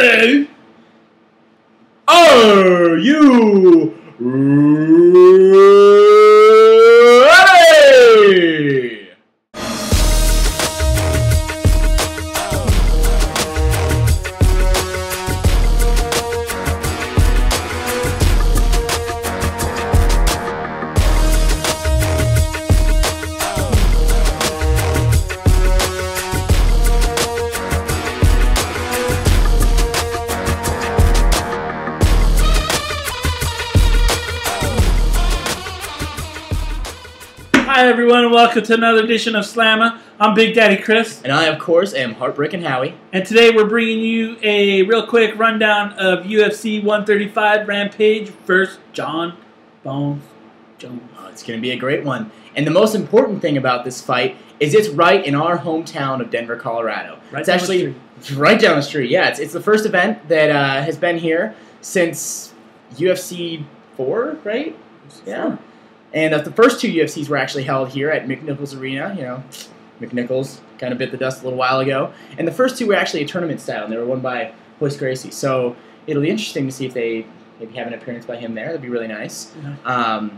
Hey, are you ready? Hi everyone, and welcome to another edition of SlaMMA. I'm Big Daddy Chris. And I, of course, am Heartbreaking Howie. And today we're bringing you a real quick rundown of UFC 135 Rampage versus Jon Bones Jones. Oh, it's going to be a great one. And the most important thing about this fight is it's right in our hometown of Denver, Colorado. It's actually right down the street. Yeah, it's the first event that has been here since UFC 4, right? Yeah. And the first two UFCs were actually held here at McNichols Arena. You know, McNichols kind of bit the dust a little while ago. And the first two were actually a tournament style, and they were won by Royce Gracie. So it'll be interesting to see if they maybe have an appearance by him there. That'd be really nice. Mm-hmm.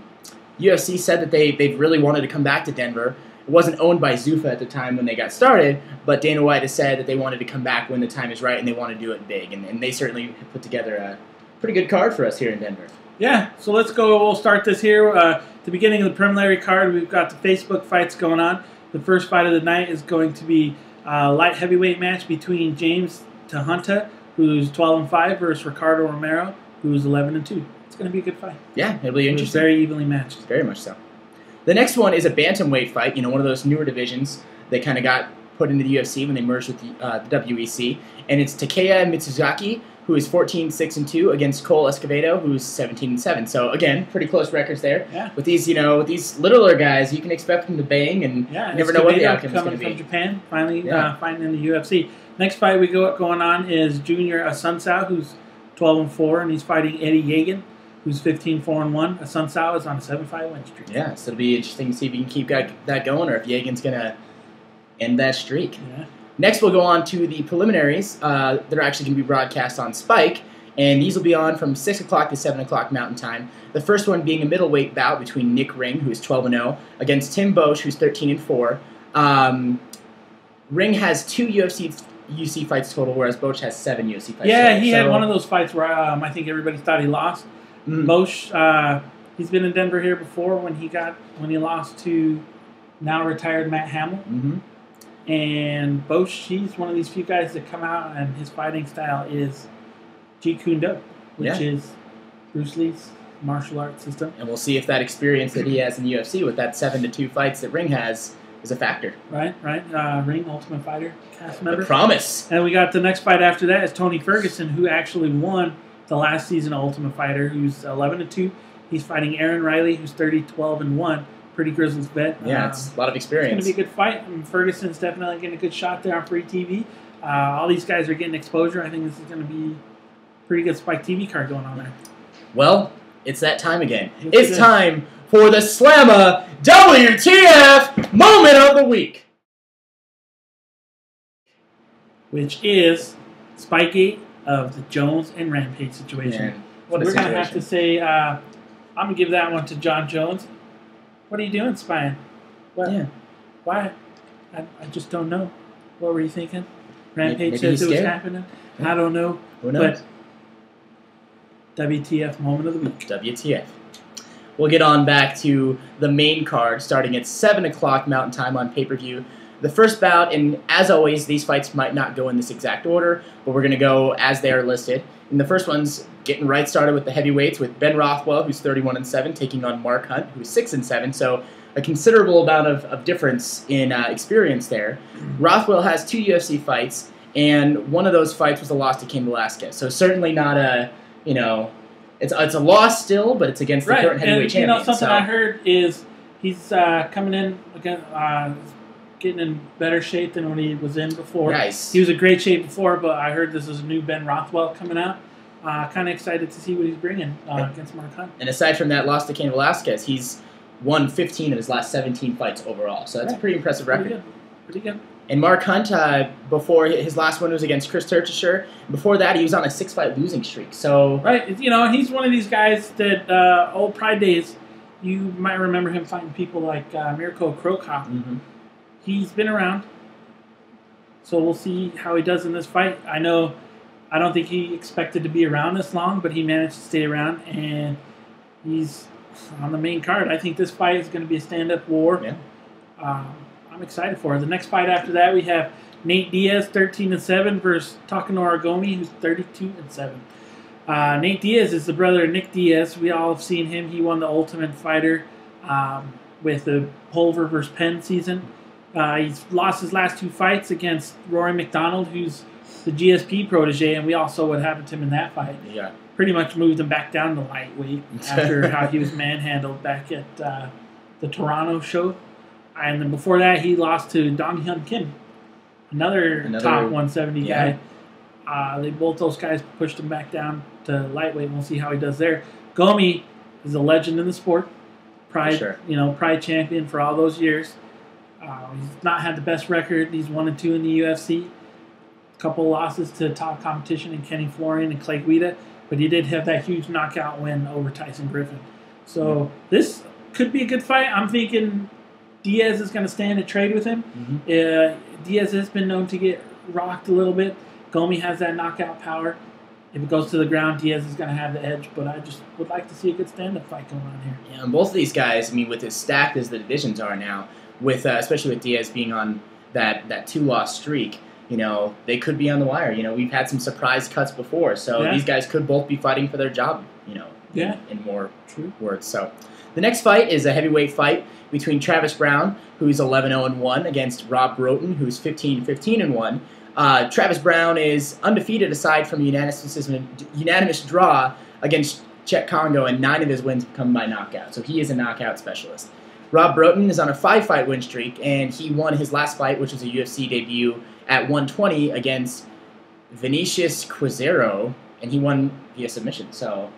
UFC said that they really wanted to come back to Denver. It wasn't owned by Zuffa at the time when they got started, but Dana White has said that they wanted to come back when the time is right, and they want to do it big. And they certainly have put together a pretty good card for us here in Denver. Yeah, so let's go. We'll start this here. The beginning of the preliminary card, we've got the Facebook fights going on. The first fight of the night is going to be a light heavyweight match between James Tehunta, who's 12-5, versus Ricardo Romero, who's 11-2. It's going to be a good fight. Yeah, it'll be interesting. Very evenly matched. Very much so. The next one is a bantamweight fight. You know, one of those newer divisions that kind of got put into the UFC when they merged with the WEC, and it's Takeya Mitsuzaki, who is 14-6-2 against Cole Escobedo, who's 17-7. So again, pretty close records there. Yeah. With these, with these littler guys, you can expect them to bang, and you never know what the outcome is going to be. Coming from Japan, finally fighting in the UFC. Next fight we got going on is Junior Asuncao, who's 12-4, and he's fighting Eddie Yeagan, who's 15-4-1. Asuncao is on a 7-5 win streak. Yeah, so it'll be interesting to see if he can keep that going, or if Yeagan's going to end that streak. Yeah. Next, we'll go on to the preliminaries. They're actually going to be broadcast on Spike, and these will be on from 6 o'clock to 7 o'clock Mountain Time. The first one being a middleweight bout between Nick Ring, who is 12-0, against Tim Boesch, who's 13-4. Ring has 2 UFC fights total, whereas Boesch has 7 UFC fights total. Yeah, he had one of those fights where I think everybody thought he lost. Boesch, he's been in Denver here before when he lost to now retired Matt Hamill. Mm-hmm. And Boesch, he's one of these few guys that come out, and his fighting style is Jeet Kune Do, which is Bruce Lee's martial arts system. And we'll see if that experience that he has in the UFC with that 7-2 fights that Ring has is a factor. Right. Ring, Ultimate Fighter cast member. The promise. And we got the next fight after that is Tony Ferguson, who actually won the last season of Ultimate Fighter, who's 11-2. He's fighting Aaron Riley, who's 30-12-1. Pretty Grizzlies vet. Yeah, it's a lot of experience. It's going to be a good fight. And Ferguson's definitely getting a good shot there on free TV. All these guys are getting exposure. I think this is going to be a pretty good Spike TV card going on there. Well, it's that time again. It's time for the SlaMMA WTF Moment of the Week. Which is Spikegate of the Jones and Rampage situation. Man, what a We're situation. going to have to say, I'm going to give that one to Jon Jones. What are you doing, spying? What? Yeah. Why? I just don't know. What were you thinking? Rampage says it was happening. Yeah. I don't know. Who knows? But WTF moment of the week. WTF. We'll get on back to the main card starting at 7 o'clock Mountain Time on pay-per-view. The first bout, and as always, these fights might not go in this exact order, but we're going to go as they are listed. And the first one's getting right started with the heavyweights with Ben Rothwell, who's 31-7, taking on Mark Hunt, who's 6-7. So a considerable amount of difference in experience there. Rothwell has 2 UFC fights, and one of those fights was a loss to Cain Velasquez. So certainly not a, it's a loss still, but it's against the current heavyweight champion. Something I heard is he's coming in again, getting in better shape than when he was in before. Nice. He was in great shape before, but I heard this is a new Ben Rothwell coming out. Kind of excited to see what he's bringing against Mark Hunt. And aside from that loss to Cain Velasquez, he's won 15 of his last 17 fights overall. So that's a pretty impressive record. Pretty good. And Mark Hunt, before his last win was against Chris Tertisher. Before that, he was on a 6-fight losing streak. So right, you know, he's one of these guys that old Pride days. You might remember him fighting people like Mirko Krokop. He's been around, so we'll see how he does in this fight. I don't think he expected to be around this long, but he managed to stay around, and he's on the main card. I think this fight is going to be a stand-up war. Yeah. I'm excited for it. The next fight after that, we have Nate Diaz, 13-7, versus Takanori Gomi, who's 32-7. Nate Diaz is the brother of Nick Diaz. We all have seen him. He won the Ultimate Fighter with the Pulver versus Penn season. He's lost his last 2 fights against Rory McDonald, who's the GSP protege, and we all saw what happened to him in that fight. Yeah. Pretty much moved him back down to lightweight after how he was manhandled back at the Toronto show. And then before that, he lost to Dong Hyun Kim, another top 170 guy. Both those guys pushed him back down to lightweight. We'll see how he does there. Gomi is a legend in the sport. Pride, Pride champion for all those years. He's not had the best record. He's 1-2 in the UFC. A couple losses to top competition in Kenny Florian and Clay Guida, but he did have that huge knockout win over Tyson Griffin. So this could be a good fight. I'm thinking Diaz is going to stand and trade with him. Diaz has been known to get rocked a little bit. Gomi has that knockout power. If it goes to the ground, Diaz is going to have the edge, but I just would like to see a good stand-up fight going on here. Yeah, and both of these guys, I mean, with as stacked as the divisions are now, with especially with Diaz being on that 2-loss streak, you know, they could be on the wire. You know, we've had some surprise cuts before, so these guys could both be fighting for their job, you know, in more words. So the next fight is a heavyweight fight between Travis Brown, who's 11-0-1, against Rob Broughton, who's 15-15-1. Travis Brown is undefeated aside from a unanimous draw against Czech Congo, and 9 of his wins come by knockout. So he is a knockout specialist. Rob Broughton is on a 5-fight win streak, and he won his last fight, which was a UFC debut, at 120 against Vinicius Quizero, and he won via submission. So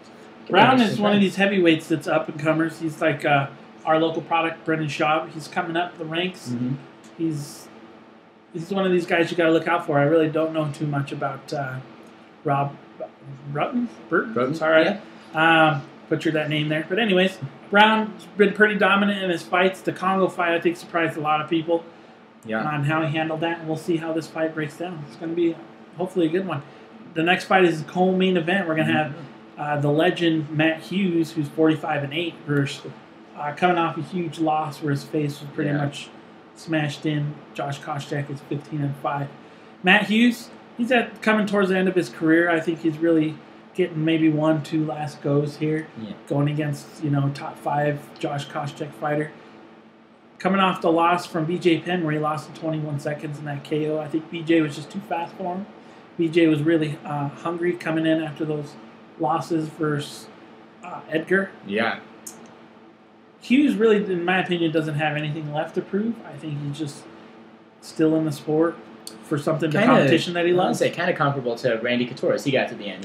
Brown is one of these heavyweights that's up-and-comers. He's like our local product, Brendan Schaub. He's coming up the ranks. He's one of these guys you got to look out for. I really don't know too much about Rob Broughton. Sorry, butchered that name there. But anyways, Brown's been pretty dominant in his fights. The Congo fight, I think, surprised a lot of people on how he handled that. And we'll see how this fight breaks down. It's going to be hopefully a good one. The next fight is a co-main event. We're going to have the legend Matt Hughes, who's 45-8, versus coming off a huge loss where his face was pretty much smashed in. Josh Koscheck is 15-5. Matt Hughes, he's coming towards the end of his career. I think he's really getting maybe 1-2 last goes here, going against top 5 Josh Koscheck fighter. Coming off the loss from BJ Penn, where he lost in 21 seconds in that KO. I think BJ was just too fast for him. BJ was really hungry coming in after those losses versus Edgar. Yeah. Hughes really, in my opinion, doesn't have anything left to prove. I think he's just still in the sport for something, the competition that he loves. I would say kind of comparable to Randy Couture as he got to the end.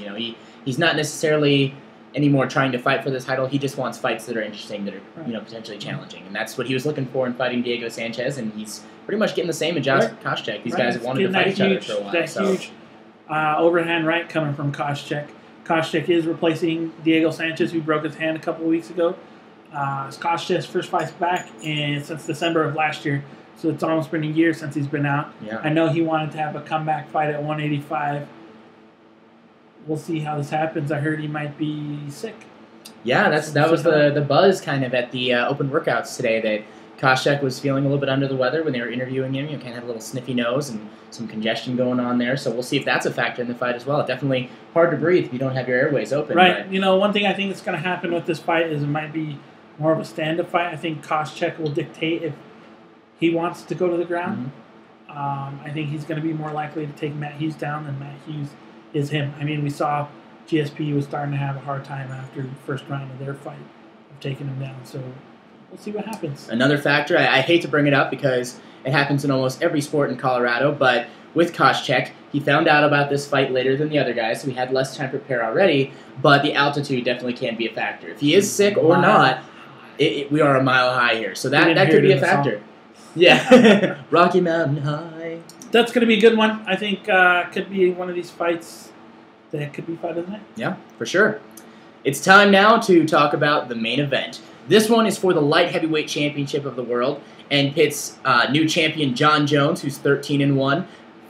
He's not necessarily anymore trying to fight for the title. He just wants fights that are interesting, that are potentially challenging, and that's what he was looking for in fighting Diego Sanchez. And he's pretty much getting the same in Josh Koscheck. These guys have wanted to fight each other for a while. That huge overhand right coming from Koscheck. Koscheck is replacing Diego Sanchez, who broke his hand a couple of weeks ago. It's Koscheck's first fight back since December of last year, so it's almost been a year since he's been out. Yeah. I know he wanted to have a comeback fight at 185. We'll see how this happens. I heard he might be sick. Yeah, that was the buzz kind of at the open workouts today, that Koscheck was feeling a little bit under the weather when they were interviewing him. Kind of had a little sniffy nose and some congestion going on there. So we'll see if that's a factor in the fight as well. Definitely hard to breathe if you don't have your airways open. Right. But one thing I think that's going to happen with this fight is it might be more of a stand-up fight. I think Koscheck will dictate if he wants to go to the ground. I think he's going to be more likely to take Matt Hughes down than Matt Hughes is him. I mean, we saw GSP was starting to have a hard time after the first round of their fight of taking him down. So we'll see what happens. Another factor, I hate to bring it up because it happens in almost every sport in Colorado, but with Koscheck, he found out about this fight later than the other guys, so he had less time to prepare already, but the altitude definitely can be a factor. If he is sick or not, we are a mile high here, so that could be a factor. Yeah. Rocky Mountain High. that's going to be a good one. I think could be one of these fights that could be fight of the night. Yeah, for sure. It's time now to talk about the main event. This one is for the light heavyweight championship of the world and pits new champion Jon Jones, who's 13-1,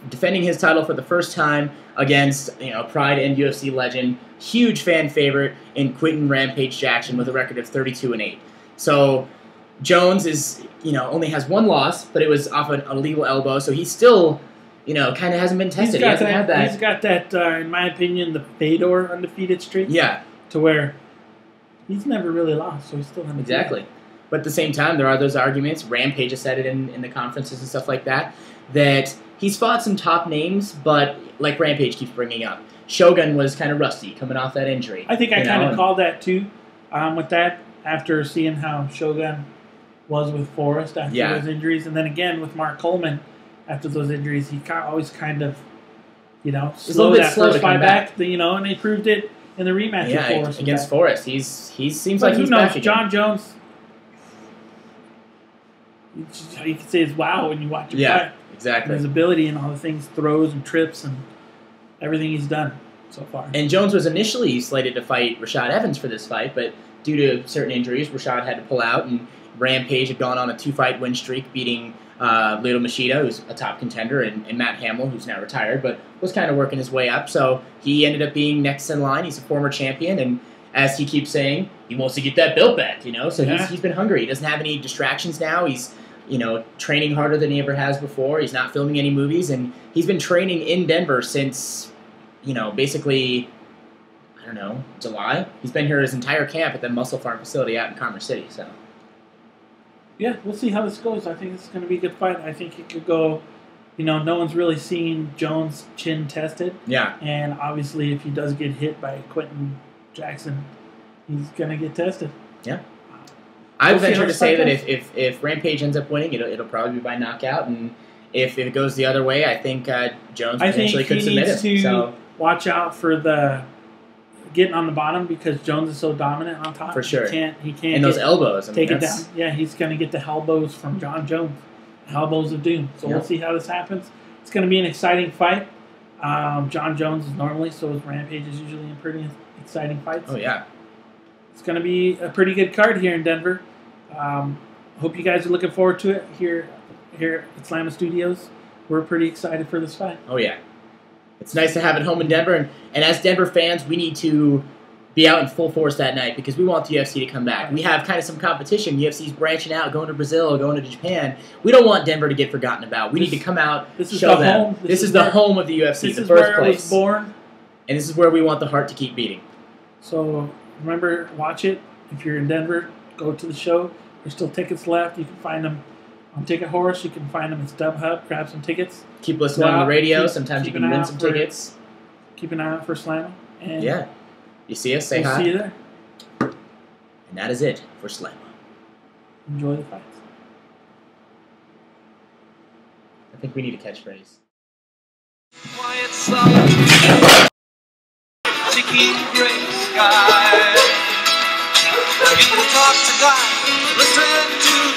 defending his title for the first time against Pride and UFC legend, huge fan favorite in Quinton Rampage Jackson with a record of 32-8. So Jones is only has one loss, but it was off an illegal elbow, so he's still kind of hasn't been tested. He hasn't had that. He's got that, in my opinion, the Fedor undefeated streak. Yeah. To where he's never really lost, so he's still undefeated. Exactly. But at the same time, there are those arguments. Rampage has said it in the conferences and stuff like that, that he's fought some top names, but like Rampage keeps bringing up, Shogun was kind of rusty coming off that injury. I think I kind of called that too with that after seeing how Shogun was with Forrest after those injuries. And then again with Mark Coleman after those injuries, he always kind of, slowed that first fight back. And they proved it in the rematch with Forrest. Against Forrest. He seems like he's back again. Jon Jones, you can say it's wow when you watch him fight. Exactly. And his ability and all the things, throws and trips and everything he's done so far. And Jones was initially slated to fight Rashad Evans for this fight, but due to certain injuries, Rashad had to pull out, and Rampage had gone on a 2-fight win streak, beating Lyoto Machida, who's a top contender, and Matt Hamill, who's now retired, but was kind of working his way up. So he ended up being next in line. He's a former champion, and as he keeps saying, he wants to get that belt back, So he's been hungry. He doesn't have any distractions now. He's training harder than he ever has before. He's not filming any movies, and he's been training in Denver since, basically, I don't know, July. He's been here his entire camp at the Muscle Farm facility out in Commerce City, so. Yeah, we'll see how this goes. I think this is going to be a good fight. I think it could go, no one's really seen Jones' chin tested. Yeah. And obviously, if he does get hit by Quinton Jackson, he's going to get tested. Yeah. I would venture to say that if Rampage ends up winning, it'll probably be by knockout, and if it goes the other way, I think Jones potentially could submit him. He needs to watch out for the getting on the bottom because Jones is so dominant on top. For sure. He can't. And those elbows. Take it down. Yeah, he's going to get the elbows from Jon Jones. The elbows of doom. So we'll see how this happens. It's going to be an exciting fight. Jon Jones is normally, so is Rampage is usually in pretty exciting fights. Oh, yeah. It's going to be a pretty good card here in Denver. Hope you guys are looking forward to it here at SlaMMA Studios. We're pretty excited for this fight. Oh, yeah. It's nice to have it home in Denver. And as Denver fans, we need to be out in full force that night because we want the UFC to come back. We have kind of some competition. UFC's branching out, going to Brazil, going to Japan. We don't want Denver to get forgotten about. We need to come out, show them. This is the home of the UFC, the birthplace. This is where I was born. And this is where we want the heart to keep beating. So remember, watch it. If you're in Denver, go to the show. There's still tickets left. You can find them on Ticket Horse. You can find them at StubHub. Grab some tickets. Keep listening on the radio. Sometimes you can win some tickets. Keep an eye out for SlaMMA. And yeah. You see us, say hi. See you there. And that is it for SlaMMA. Enjoy the fights. I think we need a catchphrase. Quiet sun, ticking gray sky. You can talk to God, listen to